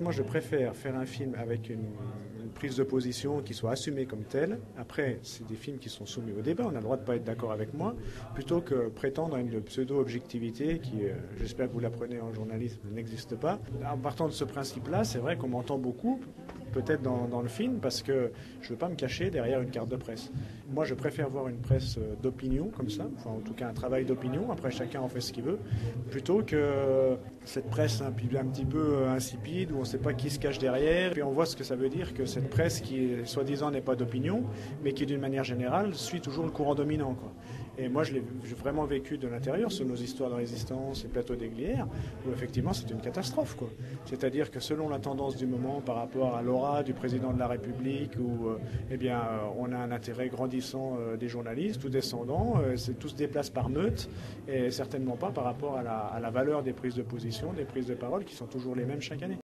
Moi, je préfère faire un film avec une prise de position qui soit assumée comme telle. Après, c'est des films qui sont soumis au débat, on a le droit de ne pas être d'accord avec moi, plutôt que prétendre à une pseudo-objectivité qui, j'espère que vous l'apprenez en journalisme, n'existe pas. En partant de ce principe-là, c'est vrai qu'on m'entend beaucoup, peut-être dans le film, parce que je ne veux pas me cacher derrière une carte de presse. Moi, je préfère voir une presse d'opinion, comme ça, enfin en tout cas un travail d'opinion, après chacun en fait ce qu'il veut, plutôt que cette presse un petit peu insipide, où on ne sait pas qui se cache derrière, puis on voit ce que ça veut dire que cette presse qui, soi-disant, n'est pas d'opinion, mais qui, d'une manière générale, suit toujours le courant dominant, quoi. Et moi, j'ai vraiment vécu de l'intérieur sur nos histoires de résistance et plateaux des Glières, où effectivement c'est une catastrophe, quoi. C'est-à-dire que selon la tendance du moment par rapport à l'aura du président de la République, où on a un intérêt grandissant des journalistes ou descendants, tout se déplace par meute, et certainement pas par rapport à la valeur des prises de position, des prises de parole qui sont toujours les mêmes chaque année.